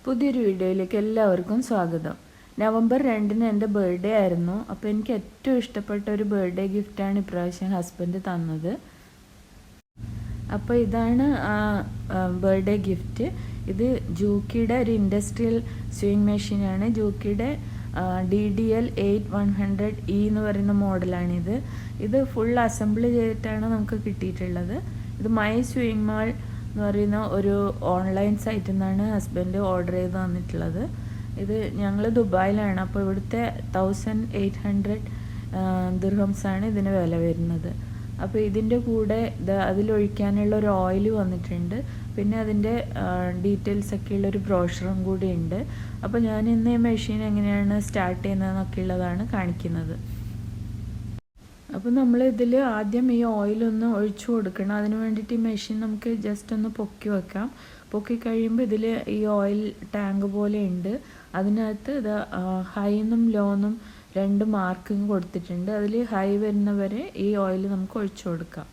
പുതിയൊരു വീഡിയോയിലേക്ക് എല്ലാവർക്കും സ്വാഗതം. നവംബർ 2-ന് എൻ്റെ ബർത്ത്ഡേ ആയിരുന്നു. അപ്പോൾ എനിക്ക് ഏറ്റവും ഇഷ്ടപ്പെട്ട ഒരു ബർത്ത്ഡേ ഗിഫ്റ്റാണ് ഇപ്രാവശ്യം ഹസ്ബൻഡ് തന്നത്. അപ്പോൾ ഇതാണ് ബർത്ത്ഡേ ഗിഫ്റ്റ്. ഇത് ജൂക്കിയുടെ ഒരു ഇൻഡസ്ട്രിയൽ സ്വിങ് മെഷീനാണ്. ജൂക്കിയുടെ DDL 8100E എന്ന് പറയുന്ന മോഡലാണിത്. ഇത് ഫുൾ അസംബിൾ ചെയ്തിട്ടാണ് നമുക്ക് കിട്ടിയിട്ടുള്ളത്. ഇത് മൈ സ്വിങ് മാൾ എന്ന് പറയുന്ന ഒരു ഓൺലൈൻ സൈറ്റിൽ നിന്നാണ് ഹസ്ബൻഡ് ഓർഡർ ചെയ്ത് തന്നിട്ടുള്ളത്. ഇത് ഞങ്ങൾ ദുബായിലാണ്. അപ്പോൾ ഇവിടുത്തെ 1800 ദിർഹംസാണ് ഇതിന് വില വരുന്നത്. അപ്പോൾ ഇതിൻ്റെ കൂടെ അതിലൊഴിക്കാനുള്ള ഒരു ഓയിൽ വന്നിട്ടുണ്ട്. പിന്നെ അതിൻ്റെ ഡീറ്റെയിൽസൊക്കെ ഉള്ളൊരു ബ്രോഷറും കൂടി ഉണ്ട്. അപ്പോൾ ഞാൻ ഇന്ന് ഈ മെഷീൻ എങ്ങനെയാണ് സ്റ്റാർട്ട് ചെയ്യുന്നതെന്നൊക്കെ ഉള്ളതാണ് കാണിക്കുന്നത്. അപ്പോൾ നമ്മൾ ഇതിൽ ആദ്യം ഈ ഓയിലൊന്ന് ഒഴിച്ചു കൊടുക്കണം. അതിന് വേണ്ടിയിട്ട് ഈ മെഷീൻ നമുക്ക് ജസ്റ്റ് ഒന്ന് പൊക്കി വെക്കാം. പൊക്കി കഴിയുമ്പോൾ ഇതിൽ ഈ ഓയിൽ ടാങ്ക് പോലെ ഉണ്ട്. അതിനകത്ത് ഇത് ഹൈന്നും ലോന്നും 2 മാർക്കിങ് കൊടുത്തിട്ടുണ്ട്. അതിൽ ഹൈ വരുന്നവരെ ഈ ഓയിൽ നമുക്ക് ഒഴിച്ചു കൊടുക്കാം.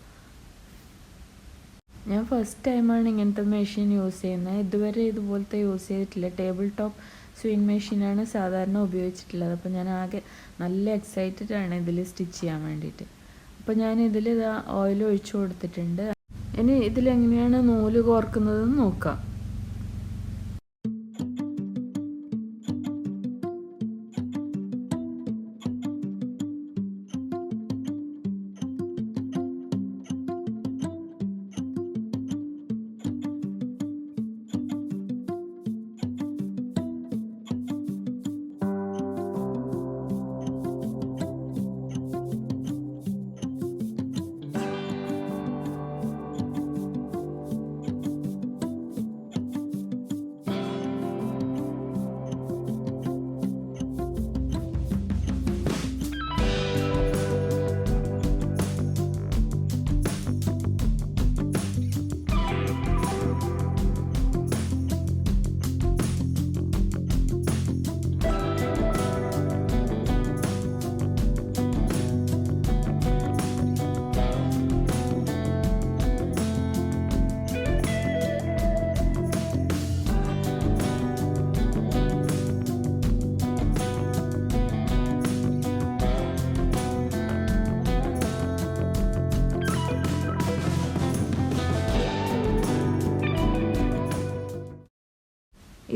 ഞാൻ ഫസ്റ്റ് ടൈമാണ് ഇങ്ങനത്തെ മെഷീൻ യൂസ് ചെയ്യുന്നത്. ഇതുവരെ ഇതുപോലത്തെ യൂസ് ചെയ്തിട്ടില്ല. ടേബിൾ ടോപ്പ് സ്വിങ് മെഷീനാണ് സാധാരണ ഉപയോഗിച്ചിട്ടുള്ളത്. അപ്പോൾ ഞാൻ ആകെ നല്ല എക്സൈറ്റഡ് ആണ് ഇതിൽ സ്റ്റിച്ച് ചെയ്യാൻ വേണ്ടിയിട്ട്. അപ്പോൾ ഞാൻ ഇതിൽ ഓയിൽ ഒഴിച്ചു കൊടുത്തിട്ടുണ്ട്. ഇനി ഇതിലെങ്ങനെയാണ് നൂല് കോർക്കുന്നതെന്ന് നോക്കാം.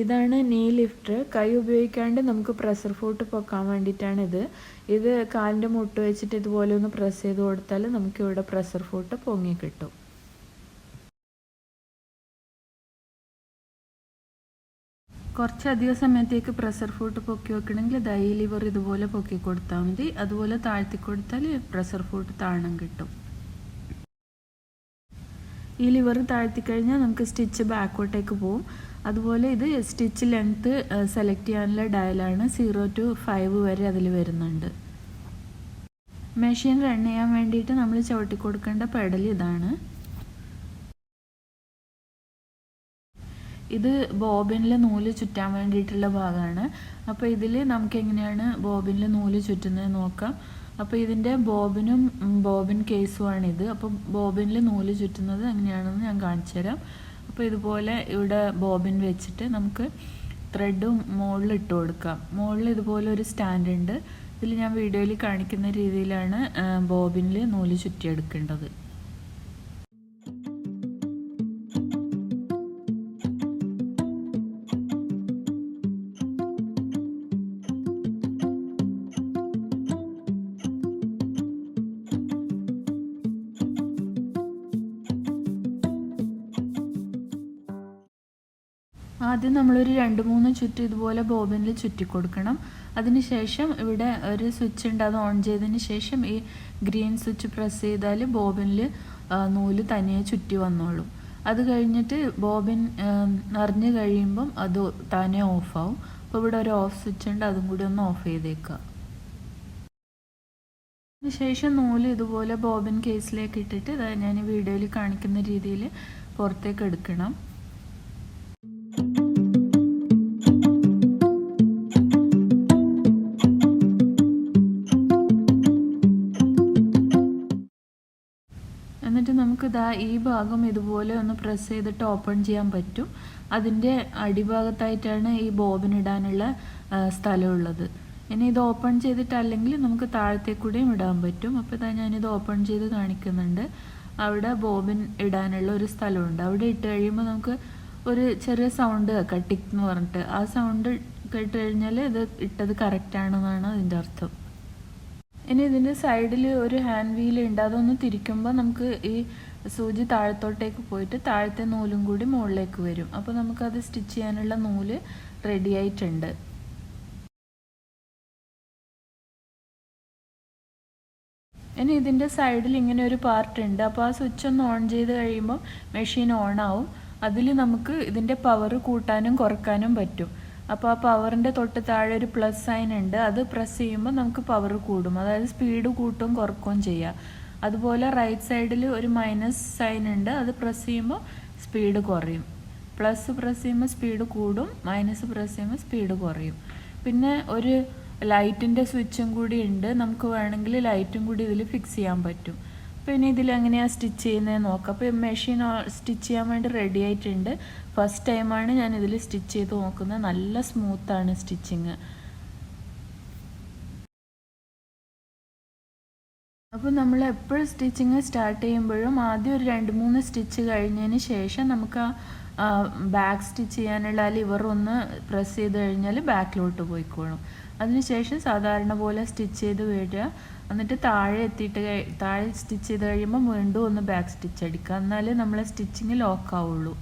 ഇതാണ് നീ ലിഫ്റ്റർ. കൈ ഉപയോഗിക്കാണ്ട് നമുക്ക് പ്രഷർ ഫുട്ട് പൊക്കാൻ വേണ്ടിയിട്ടാണ് ഇത് കാലിൻ്റെ മുട്ട് വെച്ചിട്ട് ഇതുപോലെ ഒന്ന് പ്രസ് ചെയ്ത് കൊടുത്താൽ നമുക്കിവിടെ പ്രഷർ ഫുട്ട് പൊങ്ങി കിട്ടും. കുറച്ചധികം സമയത്തേക്ക് പ്രഷർ ഫുട്ട് പൊക്കി വെക്കണമെങ്കിൽ ഈ ലിവർ ഇതുപോലെ പൊക്കി കൊടുത്താൽ മതി. അതുപോലെ താഴ്ത്തി കൊടുത്താൽ പ്രഷർ ഫുട്ട് താഴണം കിട്ടും. ഈ ലിവർ താഴ്ത്തി കഴിഞ്ഞാൽ നമുക്ക് സ്റ്റിച്ച് ബാക്കോട്ടേക്ക് പോകും. അതുപോലെ ഇത് സ്റ്റിച്ച് ലെങ്ത്ത് സെലക്ട് ചെയ്യാനുള്ള ഡയലാണ്. 0 to 5 വരെ അതിൽ വരുന്നുണ്ട്. മെഷീൻ റൺ ചെയ്യാൻ വേണ്ടിയിട്ട് നമ്മൾ ചവിട്ടി കൊടുക്കേണ്ട പെഡൽ ഇതാണ്. ഇത് ബോബിനിൽ നൂല് ചുറ്റാൻ വേണ്ടിയിട്ടുള്ള ഭാഗമാണ്. അപ്പോൾ ഇതിൽ നമുക്ക് എങ്ങനെയാണ് ബോബിനിൽ നൂല് ചുറ്റുന്നത് നോക്കാം. അപ്പോൾ ഇതിൻ്റെ ബോബിൻ കേസുമാണിത്. അപ്പോൾ ബോബിനിൽ നൂല് ചുറ്റുന്നത് എങ്ങനെയാണെന്ന് ഞാൻ കാണിച്ചു തരാം. അപ്പോൾ ഇതുപോലെ ഇവിടെ ബോബിൻ വെച്ചിട്ട് നമുക്ക് ത്രെഡും മുകളിൽ ഇട്ട് കൊടുക്കാം. മുകളിൽ ഇതുപോലെ ഒരു സ്റ്റാൻഡ് ഉണ്ട്. ഇതിൽ ഞാൻ വീഡിയോയിൽ കാണിക്കുന്ന രീതിയിലാണ് ബോബിനിൽ നൂല് ചുറ്റിയെടുക്കേണ്ടത്. ആദ്യം നമ്മളൊരു 2-3 ചുറ്റ് ഇതുപോലെ ബോബിനിൽ ചുറ്റി കൊടുക്കണം. അതിനുശേഷം ഇവിടെ ഒരു സ്വിച്ച് ഉണ്ട്. അത് ഓൺ ചെയ്തതിന് ശേഷം ഈ ഗ്രീൻ സ്വിച്ച് പ്രസ് ചെയ്താൽ ബോബിനിൽ നൂല് തനിയെ ചുറ്റി വന്നോളും. അത് കഴിഞ്ഞിട്ട് ബോബിൻ നിറഞ്ഞു കഴിയുമ്പം അത് താനെ ഓഫാവും. അപ്പോൾ ഇവിടെ ഒരു ഓഫ് സ്വിച്ച് ഉണ്ട്. അതും കൂടി ഒന്ന് ഓഫ് ചെയ്തേക്കുക. അതിനുശേഷം നൂല് ഇതുപോലെ ബോബിൻ കേസിലേക്ക് ഇട്ടിട്ട് ഞാൻ ഈ വീഡിയോയിൽ കാണിക്കുന്ന രീതിയിൽ പുറത്തേക്ക് എടുക്കണം. എന്നിട്ട് നമുക്ക് ഈ ഭാഗം ഇതുപോലെ ഒന്ന് പ്രസ് ചെയ്തിട്ട് ഓപ്പൺ ചെയ്യാൻ പറ്റും. അതിൻ്റെ അടിഭാഗത്തായിട്ടാണ് ഈ ബോബിനിടാനുള്ള സ്ഥലമുള്ളത്. ഇനി ഇത് ഓപ്പൺ ചെയ്തിട്ടല്ലെങ്കിൽ നമുക്ക് താഴത്തേക്കൂടെയും ഇടാൻ പറ്റും. അപ്പോൾ ഇതാ ഞാനിത് ഓപ്പൺ ചെയ്ത് കാണിക്കുന്നുണ്ട്. അവിടെ ബോബിൻ ഇടാനുള്ള ഒരു സ്ഥലമുണ്ട്. അവിടെ ഇട്ട് കഴിയുമ്പോൾ നമുക്ക് ഒരു ചെറിയ സൗണ്ട് കേൾക്കാം, ടിക്ക് എന്ന് പറഞ്ഞിട്ട്. ആ സൗണ്ട് കേട്ട് കഴിഞ്ഞാൽ ഇത് ഇട്ടത് കറക്റ്റാണെന്നാണ് അതിൻ്റെ അർത്ഥം. ഇനി ഇതിൻ്റെ സൈഡിൽ ഒരു ഹാൻഡ് വീൽ ഉണ്ട്. അതൊന്ന് തിരിക്കുമ്പോൾ നമുക്ക് ഈ സൂചി താഴത്തോട്ടേക്ക് പോയിട്ട് താഴത്തെ നൂലും കൂടി മുകളിലേക്ക് വരും. അപ്പോൾ നമുക്കത് സ്റ്റിച്ച് ചെയ്യാനുള്ള നൂല് റെഡി ആയിട്ടുണ്ട്. ഇനി ഇതിൻ്റെ സൈഡിൽ ഇങ്ങനെ ഒരു പാർട്ട് ഉണ്ട്. അപ്പോൾ ആ സ്വിച്ച് ഒന്ന് ഓൺ ചെയ്ത് കഴിയുമ്പോൾ മെഷീൻ ഓൺ ആവും. അതിൽ നമുക്ക് ഇതിൻ്റെ പവർ കൂട്ടാനും കുറക്കാനും പറ്റും. അപ്പോൾ ആ പവറിൻ്റെ തൊട്ട് താഴെ ഒരു പ്ലസ് സൈൻ ഉണ്ട്. അത് പ്രസ് ചെയ്യുമ്പോൾ നമുക്ക് പവർ കൂടും, അതായത് സ്പീഡ് കൂട്ടും കുറക്കുകയും ചെയ്യാം. അതുപോലെ റൈറ്റ് സൈഡിൽ ഒരു മൈനസ് സൈൻ ഉണ്ട്. അത് പ്രസ് ചെയ്യുമ്പോൾ സ്പീഡ് കുറയും. പ്ലസ് പ്രസ് ചെയ്യുമ്പോൾ സ്പീഡ് കൂടും, മൈനസ് പ്രസ് ചെയ്യുമ്പോൾ സ്പീഡ് കുറയും. പിന്നെ ഒരു ലൈറ്റിൻ്റെ സ്വിച്ചും കൂടി ഉണ്ട്. നമുക്ക് വേണമെങ്കിൽ ലൈറ്റും കൂടി ഇതിൽ ഫിക്സ് ചെയ്യാൻ പറ്റും. പിന്നെ ഇതിൽ എങ്ങനെയാണ് സ്റ്റിച്ച് ചെയ്യുന്നതെന്ന് നോക്കാം. അപ്പോൾ മെഷീൻ സ്റ്റിച്ച് ചെയ്യാൻ വേണ്ടി റെഡി ആയിട്ടുണ്ട്. ഫസ്റ്റ് ടൈമാണ് ഞാൻ ഇതിൽ സ്റ്റിച്ച് ചെയ്ത് നോക്കുന്നത്. നല്ല സ്മൂത്താണ് സ്റ്റിച്ചിങ്. അപ്പോൾ നമ്മൾ എപ്പോഴും സ്റ്റിച്ചിങ് സ്റ്റാർട്ട് ചെയ്യുമ്പോഴും ആദ്യം ഒരു 2-3 സ്റ്റിച്ച് കഴിഞ്ഞതിന് ശേഷം നമുക്ക് ആ ബാക്ക് സ്റ്റിച്ച് ചെയ്യാനുള്ള ആ ലിവർ ഒന്ന് പ്രസ് ചെയ്ത് കഴിഞ്ഞാൽ ബാക്കിലോട്ട് പോയിക്കോളും. അതിനുശേഷം സാധാരണ പോലെ സ്റ്റിച്ച് ചെയ്ത് വരിക. എന്നിട്ട് താഴെ സ്റ്റിച്ച് ചെയ്ത് കഴിയുമ്പോൾ വീണ്ടും ഒന്ന് ബാക്ക് സ്റ്റിച്ച് അടിക്കുക. എന്നാലേ നമ്മളെ സ്റ്റിച്ചിങ് ലോക്കാവുള്ളൂ.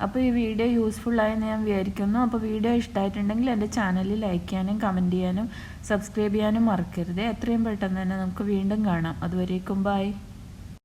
അപ്പോൾ ഈ വീഡിയോ യൂസ്ഫുള്ളായെന്ന് ഞാൻ വിചാരിക്കുന്നു. അപ്പോൾ വീഡിയോ ഇഷ്ടമായിട്ടുണ്ടെങ്കിൽ എൻ്റെ ചാനൽ ലൈക്ക് ചെയ്യാനും കമൻറ്റ് ചെയ്യാനും സബ്സ്ക്രൈബ് ചെയ്യാനും മറക്കരുത്. എത്രയും പെട്ടെന്ന് തന്നെ നമുക്ക് വീണ്ടും കാണാം. അതുവരേക്കും ബൈ.